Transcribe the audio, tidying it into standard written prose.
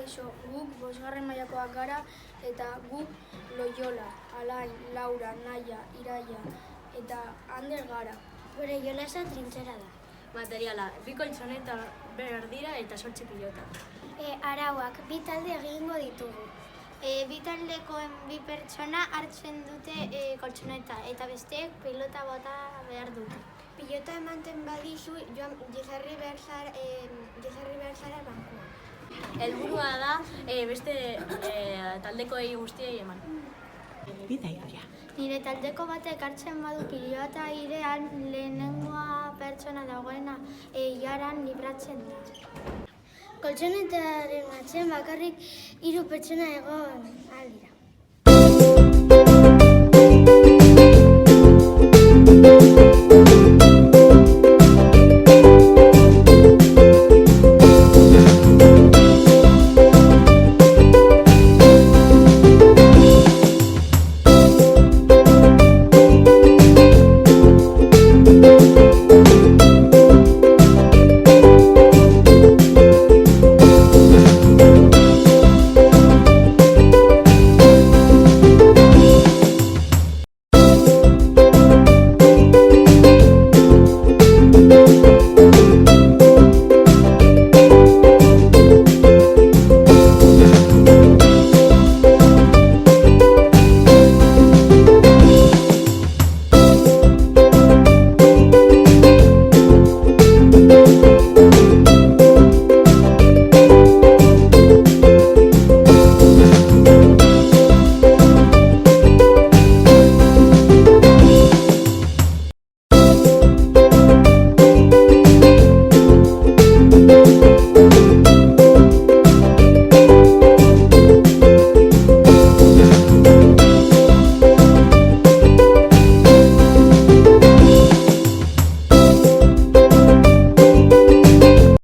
Kaixo, guk bosgarren mailakoak gara eta guk Loiola, Alain, Laura, Naia, Iraia eta Ander gara. Gure jolasa trintxera da. Materiala, 2 koltxoneta behar dira eta 8 pilota. Arauak, 2 talde egingo ditugu. 2 taldekoen 2 pertsona hartzen dute koltsoneta eta besteek pilota bota behar dute. Pilota ematen badizu, jesarri behar zara bankuan. Helburua da beste taldekoei guztiei eman. Bidaia. Nire taldeko batek hartzen badu pilota airean lehenengoa pertsona dagoena jaran libratzen da. Koltsonetaren atzean bakarrik 3 pertsona egon ahal dira.